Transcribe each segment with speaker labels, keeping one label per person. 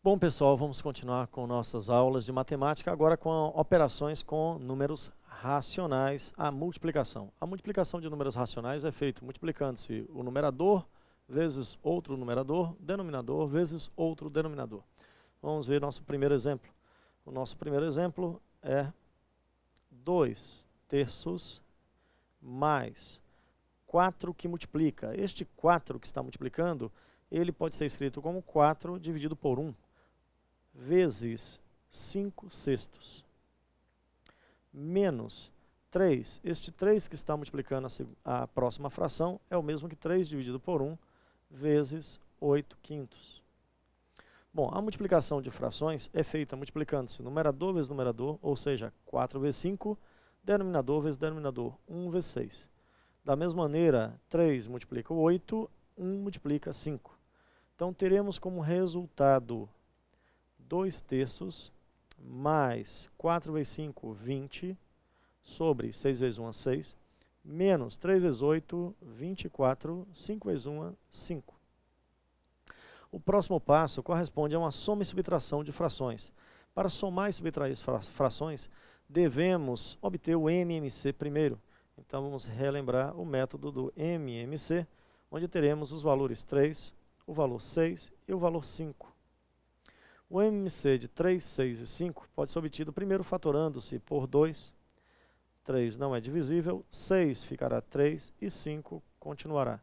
Speaker 1: Bom, pessoal, vamos continuar com nossas aulas de matemática, agora com operações com números racionais, a multiplicação. A multiplicação de números racionais é feita multiplicando-se o numerador vezes outro numerador, denominador vezes outro denominador. Vamos ver nosso primeiro exemplo. O nosso primeiro exemplo é 2/3 mais 4 que multiplica. Este 4 que está multiplicando, ele pode ser escrito como 4 dividido por 1, vezes 5/6, menos 3. Este 3 que está multiplicando a próxima fração é o mesmo que 3 dividido por 1, vezes 8/5. Bom, a multiplicação de frações é feita multiplicando-se numerador vezes numerador, ou seja, 4 vezes 5, denominador vezes denominador, 1 vezes 6. Da mesma maneira, 3 multiplica 8, 1 multiplica 5. Então, teremos como resultado 2/3 mais 4 vezes 5, 20, sobre 6 vezes 1, 6, menos 3 vezes 8, 24, 5 vezes 1, 5. O próximo passo corresponde a uma soma e subtração de frações. Para somar e subtrair frações, devemos obter o MMC primeiro. Então, vamos relembrar o método do MMC, onde teremos os valores 3, o valor 6 e o valor 5. O MMC de 3, 6 e 5 pode ser obtido primeiro fatorando-se por 2. 3 não é divisível, 6 ficará 3 e 5 continuará.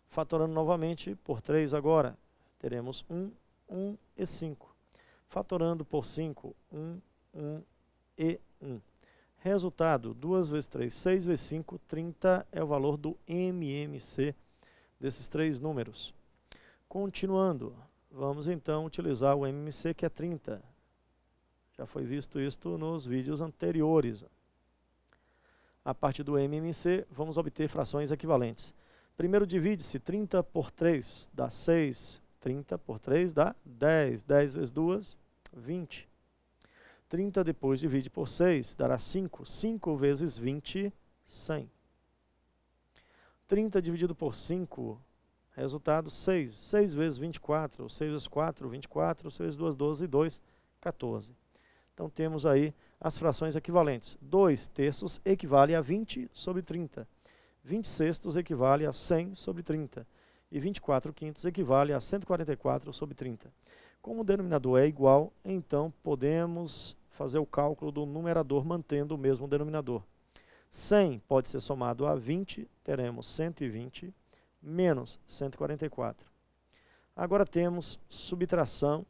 Speaker 1: Fatorando novamente por 3 agora, teremos 1, 1 e 5. Fatorando por 5, 1, 1 e 1. Resultado, 2 vezes 3, 6 vezes 5, 30 é o valor do MMC desses três números. Continuando, vamos então utilizar o MMC, que é 30. Já foi visto isto nos vídeos anteriores. A partir do MMC, vamos obter frações equivalentes. Primeiro divide-se 30 por 3, dá 6. 30 por 3 dá 10. 10 vezes 2, 20. 30 depois divide por 6, dará 5. 5 vezes 20, 100. 30 dividido por 5, resultado 6. 6 vezes 24, 6 vezes 4, 24, 6 vezes 2, 12 e 2, 14. Então temos aí as frações equivalentes. 2/3 equivale a 20 sobre 30. 20/6 equivale a 100 sobre 30. E 24/5 equivale a 144 sobre 30. Como o denominador é igual, então podemos fazer o cálculo do numerador mantendo o mesmo denominador. 100 pode ser somado a 20, teremos 120, menos 144. Agora temos subtração,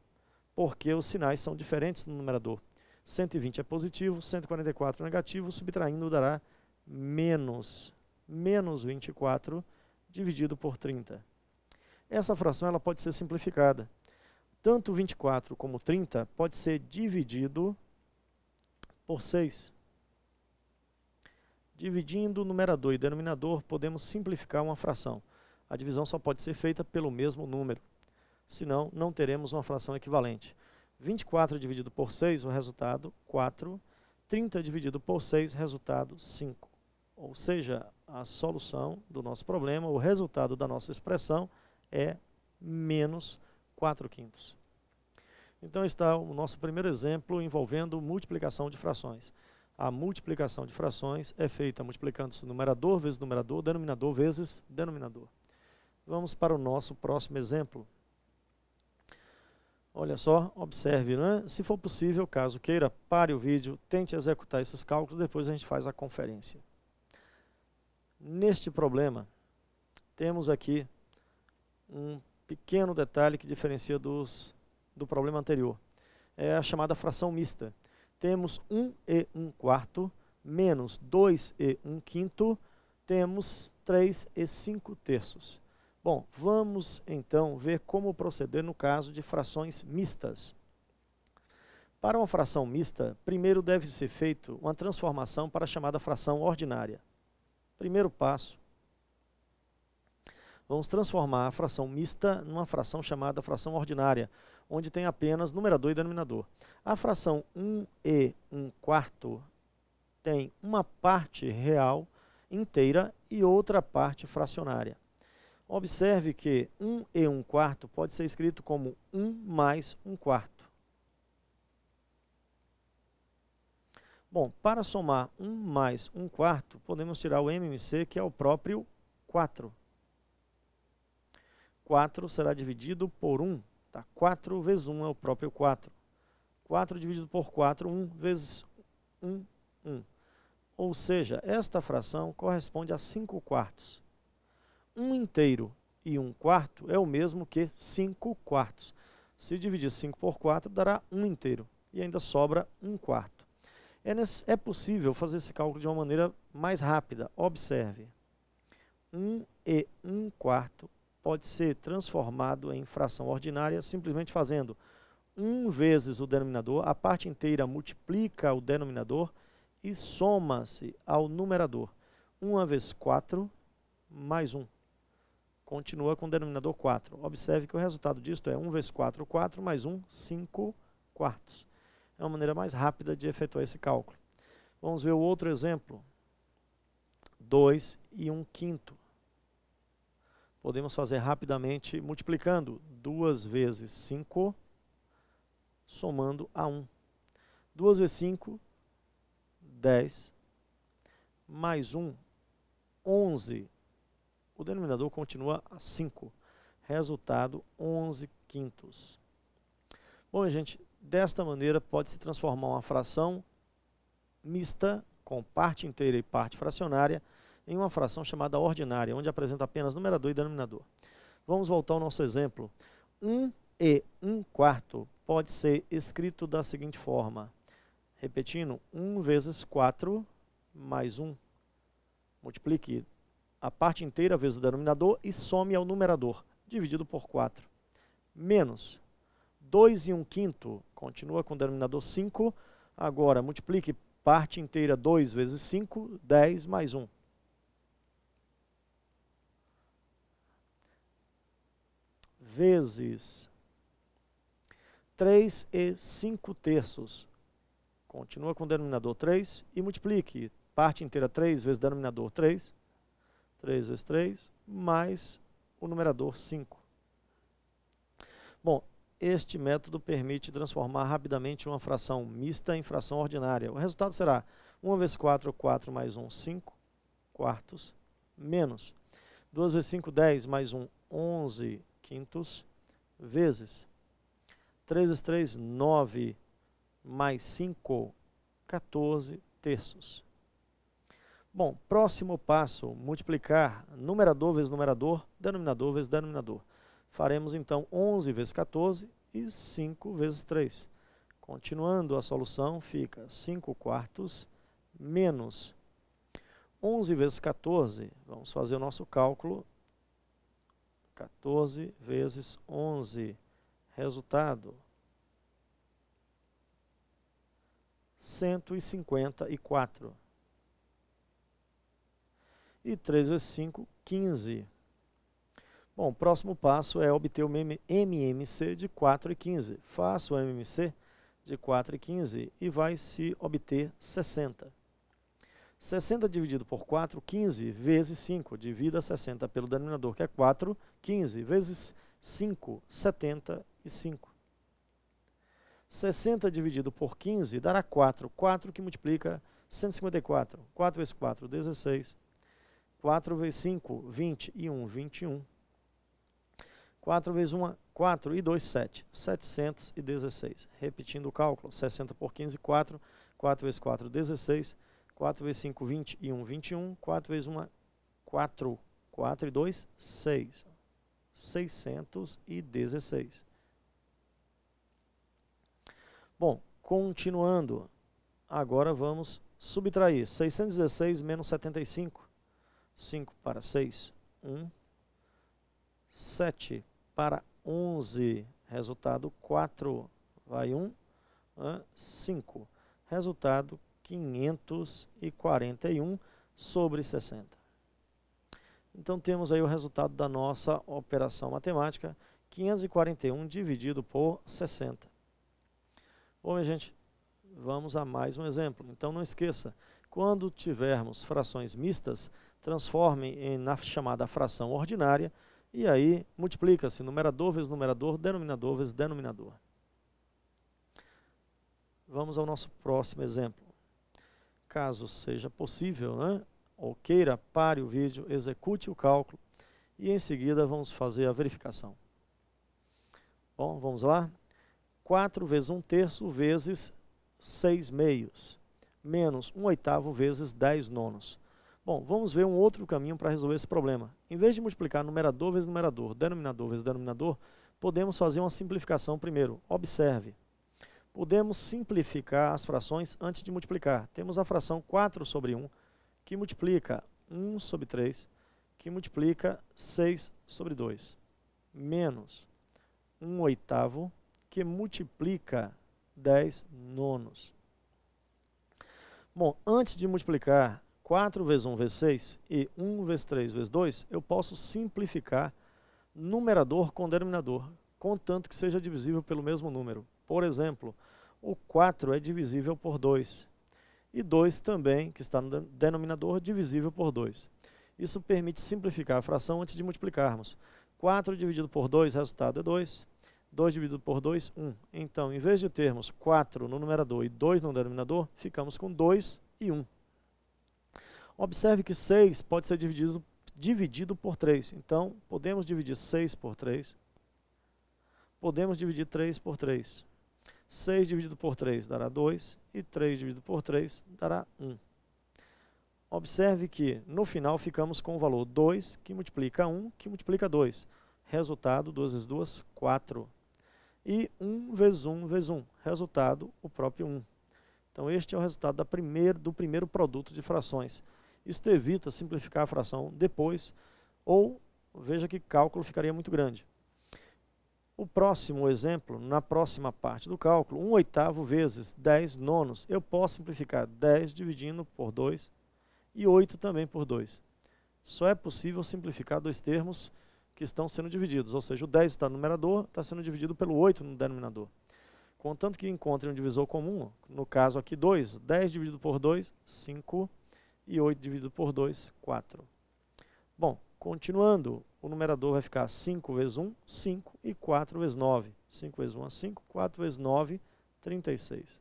Speaker 1: porque os sinais são diferentes no numerador. 120 é positivo, 144 é negativo, subtraindo dará menos 24 dividido por 30. Essa fração ela pode ser simplificada. Tanto 24 como 30 pode ser dividido por 6. Dividindo o numerador e denominador, podemos simplificar uma fração. A divisão só pode ser feita pelo mesmo número, senão não teremos uma fração equivalente. 24 dividido por 6, o resultado 4. 30 dividido por 6, resultado 5. Ou seja, a solução do nosso problema, o resultado da nossa expressão é menos 4/5. Então está o nosso primeiro exemplo envolvendo multiplicação de frações. A multiplicação de frações é feita multiplicando-se numerador vezes numerador, denominador vezes denominador. Vamos para o nosso próximo exemplo. Olha só, observe, né? Se for possível, caso queira, pare o vídeo, tente executar esses cálculos, depois a gente faz a conferência. Neste problema, temos aqui um pequeno detalhe que diferencia do problema anterior. É a chamada fração mista. Temos 1/1/4 menos 2/1/5, temos 3/5/3. Bom, vamos então ver como proceder no caso de frações mistas. Para uma fração mista, primeiro deve ser feita uma transformação para a chamada fração ordinária. Primeiro passo, vamos transformar a fração mista numa fração chamada fração ordinária, onde tem apenas numerador e denominador. A fração 1/1/4 tem uma parte real inteira e outra parte fracionária. Observe que 1 e 1/4 pode ser escrito como 1 mais 1/4. Bom, para somar 1 mais 1/4, podemos tirar o MMC, que é o próprio 4. 4 será dividido por 1. Tá? 4 vezes 1 é o próprio 4. 4 dividido por 4, 1 vezes 1, 1. Ou seja, esta fração corresponde a 5/4. 1 inteiro e 1/4 é o mesmo que 5/4. Se dividir 5 por 4, dará 1 inteiro. E ainda sobra 1/4. É possível fazer esse cálculo de uma maneira mais rápida. Observe. 1 e 1/4 pode ser transformado em fração ordinária simplesmente fazendo 1 vezes o denominador, a parte inteira multiplica o denominador e soma-se ao numerador. 1 vezes 4 mais 1. Continua com o denominador 4. Observe que o resultado disto é 1 vezes 4, 4, mais 1, 5/4. É uma maneira mais rápida de efetuar esse cálculo. Vamos ver o outro exemplo. 2 e 1/5. Podemos fazer rapidamente multiplicando 2 vezes 5, somando a 1. 2 vezes 5, 10, mais 1, 11. O denominador continua a 5. Resultado, 11/5. Bom, gente, desta maneira pode-se transformar uma fração mista, com parte inteira e parte fracionária, em uma fração chamada ordinária, onde apresenta apenas numerador e denominador. Vamos voltar ao nosso exemplo. 1 e 1/4 pode ser escrito da seguinte forma. Repetindo, 1 vezes 4 mais 1. Multiplique a parte inteira vezes o denominador e some ao numerador, dividido por 4. Menos 2 e 1/5, continua com o denominador 5. Agora, multiplique parte inteira 2 vezes 5, 10 mais 1. Vezes 3 e 5/3. Continua com o denominador 3 e multiplique parte inteira 3 vezes denominador 3. 3 vezes 3, mais o numerador 5. Bom, este método permite transformar rapidamente uma fração mista em fração ordinária. O resultado será 1 vezes 4, 4 mais 1, 5/4, menos 2 vezes 5, 10, mais 1, 11/5, vezes 3 vezes 3, 9, mais 5, 14/3. Bom, próximo passo, multiplicar numerador vezes numerador, denominador vezes denominador. Faremos então 11 vezes 14 e 5 vezes 3. Continuando a solução, fica 5/4 menos 11 vezes 14. Vamos fazer o nosso cálculo. 14 vezes 11. Resultado, 154. E 3 vezes 5, 15. Bom, o próximo passo é obter o MMC de 4 e 15. Faço o MMC de 4 e 15 e vai se obter 60. 60 dividido por 4, 15 vezes 5. Divida 60 pelo denominador, que é 4. 15 vezes 5, 75. 60 dividido por 15 dará 4. 4 que multiplica 154. 4 vezes 4, 16. 4 vezes 5, 20 e 1, 21. 4 vezes 1, 4 e 2, 7. 716. Repetindo o cálculo, 60 por 15, 4. 4 vezes 4, 16. 4 vezes 5, 20 e 1, 21. 4 vezes 1, 4. 4 e 2, 6. 616. Bom, continuando, agora vamos subtrair 616 menos 75. 5 para 6, 1. 7 para 11, resultado 4, vai 1, 5. Resultado 541 sobre 60. Então temos aí o resultado da nossa operação matemática, 541 dividido por 60. Bom, minha gente, vamos a mais um exemplo. Então não esqueça, quando tivermos frações mistas, transforme na chamada fração ordinária E aí, multiplica-se numerador vezes numerador, denominador vezes denominador. Vamos ao nosso próximo exemplo. Caso seja possível, né, ou queira, pare o vídeo, execute o cálculo e em seguida vamos fazer a verificação. Bom, vamos lá? 4 vezes 1/3 vezes 6/2, menos 1/8 vezes 10/9. Bom, vamos ver um outro caminho para resolver esse problema. Em vez de multiplicar numerador vezes numerador, denominador vezes denominador, podemos fazer uma simplificação primeiro. Observe. Podemos simplificar as frações antes de multiplicar. Temos a fração 4/1, que multiplica 1/3, que multiplica 6/2, menos 1/8, que multiplica 10/9. Bom, antes de multiplicar 4 vezes 1 vezes 6 e 1 vezes 3 vezes 2, eu posso simplificar numerador com denominador, contanto que seja divisível pelo mesmo número. Por exemplo, o 4 é divisível por 2, e 2 também, que está no denominador, divisível por 2. Isso permite simplificar a fração antes de multiplicarmos. 4 dividido por 2, resultado é 2. 2 dividido por 2, 1. Então, em vez de termos 4 no numerador e 2 no denominador, ficamos com 2 e 1. Observe que 6 pode ser dividido por 3. Então, podemos dividir 6 por 3. Podemos dividir 3 por 3. 6 dividido por 3 dará 2 e 3 dividido por 3 dará 1. Observe que no final ficamos com o valor 2, que multiplica 1, que multiplica 2. Resultado, 2 vezes 2, 4. E 1 vezes 1 vezes 1. Resultado, o próprio 1. Então este é o resultado do primeiro produto de frações. Isto evita simplificar a fração depois, ou veja que cálculo ficaria muito grande. O próximo exemplo, na próxima parte do cálculo, 1/8 vezes 10/9, eu posso simplificar 10 dividindo por 2 e 8 também por 2. Só é possível simplificar dois termos que estão sendo divididos, ou seja, o 10 está no numerador, está sendo dividido pelo 8 no denominador. Contanto que encontre um divisor comum, no caso aqui 2, 10 dividido por 2, 5, e 8 dividido por 2, 4. Bom, continuando, o numerador vai ficar 5 vezes 1, 5, e 4 vezes 9. 5 vezes 1 é 5, 4 vezes 9, 36.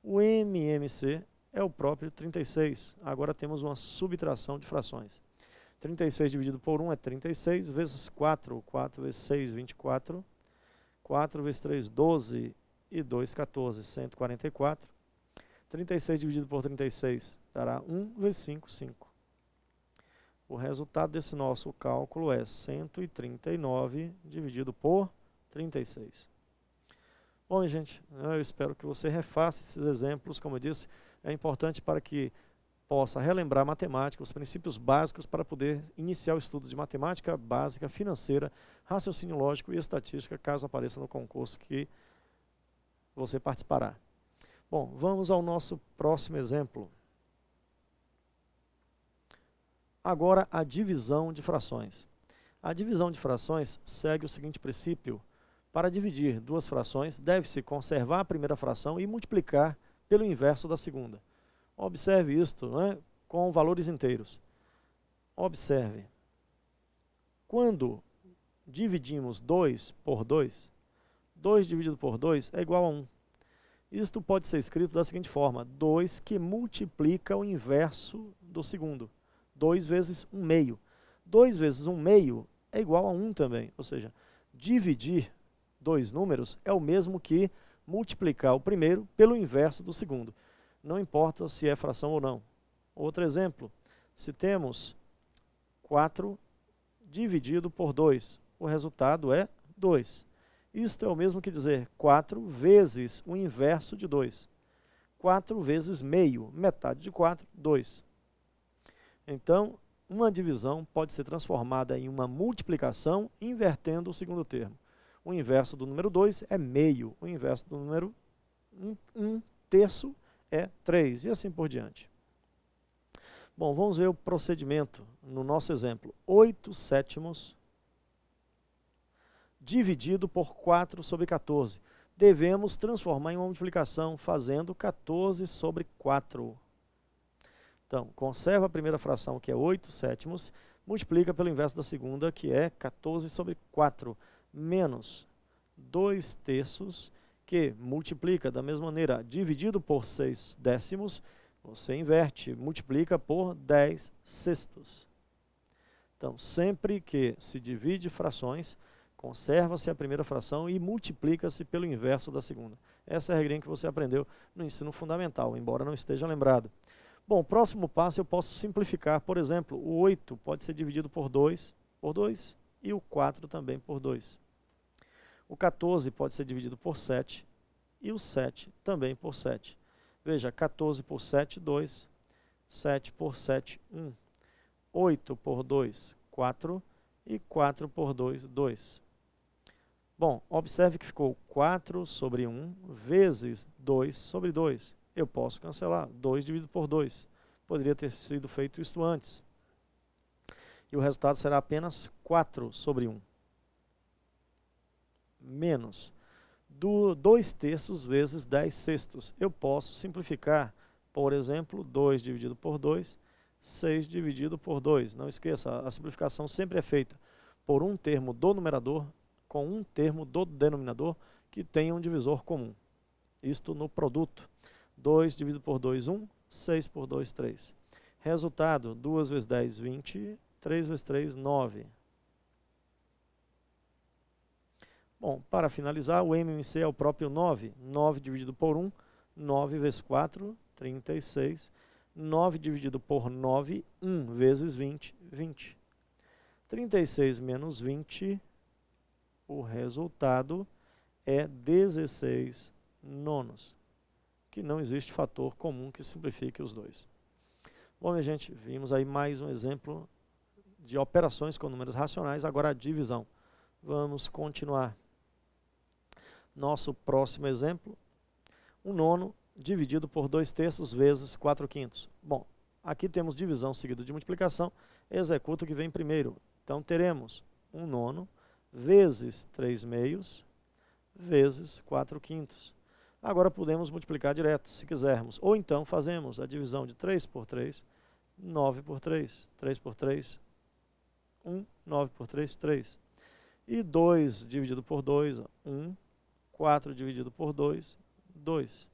Speaker 1: O MMC é o próprio 36. Agora temos uma subtração de frações. 36 dividido por 1 é 36, vezes 4, 4 vezes 6, 24. 4 vezes 3, 12, e 2, 14, 144. 36 dividido por 36 dará 1 vezes 5, 5. O resultado desse nosso cálculo é 139 dividido por 36. Bom, gente, eu espero que você refaça esses exemplos. Como eu disse, é importante para que possa relembrar matemática, os princípios básicos para poder iniciar o estudo de matemática básica, financeira, raciocínio lógico e estatística, caso apareça no concurso que você participará. Bom, vamos ao nosso próximo exemplo. Agora, a divisão de frações. A divisão de frações segue o seguinte princípio. Para dividir duas frações, deve-se conservar a primeira fração e multiplicar pelo inverso da segunda. Observe isto, né, com valores inteiros. Observe. Quando dividimos 2 por 2, 2 dividido por 2 é igual a 1. Isto pode ser escrito da seguinte forma: 2 que multiplica o inverso do segundo. 2 vezes 1 meio. 2 vezes 1 meio é igual a 1 também. Ou seja, dividir dois números é o mesmo que multiplicar o primeiro pelo inverso do segundo. Não importa se é fração ou não. Outro exemplo, se temos 4 dividido por 2, o resultado é 2. Isto é o mesmo que dizer 4 vezes o inverso de 2. 4 vezes meio, metade de 4, 2. Então, uma divisão pode ser transformada em uma multiplicação invertendo o segundo termo. O inverso do número 2 é meio, o inverso do número 1 terço é 3, e assim por diante. Bom, vamos ver o procedimento no nosso exemplo. 8 sétimos dividido por 4 sobre 14. Devemos transformar em uma multiplicação fazendo 14 sobre 4. Então, conserva a primeira fração, que é 8 sétimos, multiplica pelo inverso da segunda, que é 14 sobre 4, menos 2 terços, que multiplica da mesma maneira, dividido por 6 décimos, você inverte, multiplica por 10 sextos. Então, sempre que se divide frações, conserva-se a primeira fração e multiplica-se pelo inverso da segunda. Essa é a regrinha que você aprendeu no ensino fundamental, embora não esteja lembrado. Bom, o próximo passo eu posso simplificar. Por exemplo, o 8 pode ser dividido por 2 e o 4 também por 2. O 14 pode ser dividido por 7 e o 7 também por 7. Veja, 14 por 7, 2. 7 por 7, 1. 8 por 2, 4. E 4 por 2, 2. Bom, observe que ficou 4 sobre 1 vezes 2 sobre 2. Eu posso cancelar. 2 dividido por 2. Poderia ter sido feito isto antes. E o resultado será apenas 4 sobre 1. Menos 2 terços vezes 10 sextos. Eu posso simplificar, por exemplo, 2 dividido por 2, 6 dividido por 2. Não esqueça, a simplificação sempre é feita por um termo do numerador com um termo do denominador que tenha um divisor comum. Isto no produto. 2 dividido por 2, 1. 6 por 2, 3. Resultado, 2 vezes 10, 20. 3 vezes 3, 9. Bom, para finalizar, o MMC é o próprio 9. 9 dividido por 1, 9 vezes 4, 36. 9 dividido por 9, 1 vezes 20, 20. 36 menos 20, o resultado é 16 nonos. Que não existe fator comum que simplifique os dois. Bom, minha gente, vimos aí mais um exemplo de operações com números racionais, agora a divisão. Vamos continuar. Nosso próximo exemplo, 1/9 dividido por 2 terços vezes 4 quintos. Bom, aqui temos divisão seguida de multiplicação, executa o que vem primeiro. Então teremos 1/9 vezes 3 meios vezes 4 quintos. Agora podemos multiplicar direto, se quisermos. Ou então fazemos a divisão de 3 por 3, 9 por 3. 3 por 3, 1. 9 por 3, 3. E 2 dividido por 2, 1. 4 dividido por 2, 2.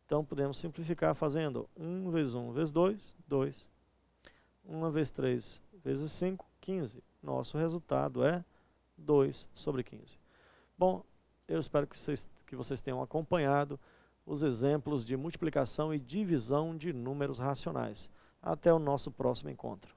Speaker 1: Então podemos simplificar fazendo 1 vezes 1 vezes 2, 2. 1 vezes 3 vezes 5, 15. Nosso resultado é 2 sobre 15. Bom, eu espero que vocês tenham acompanhado os exemplos de multiplicação e divisão de números racionais. Até o nosso próximo encontro.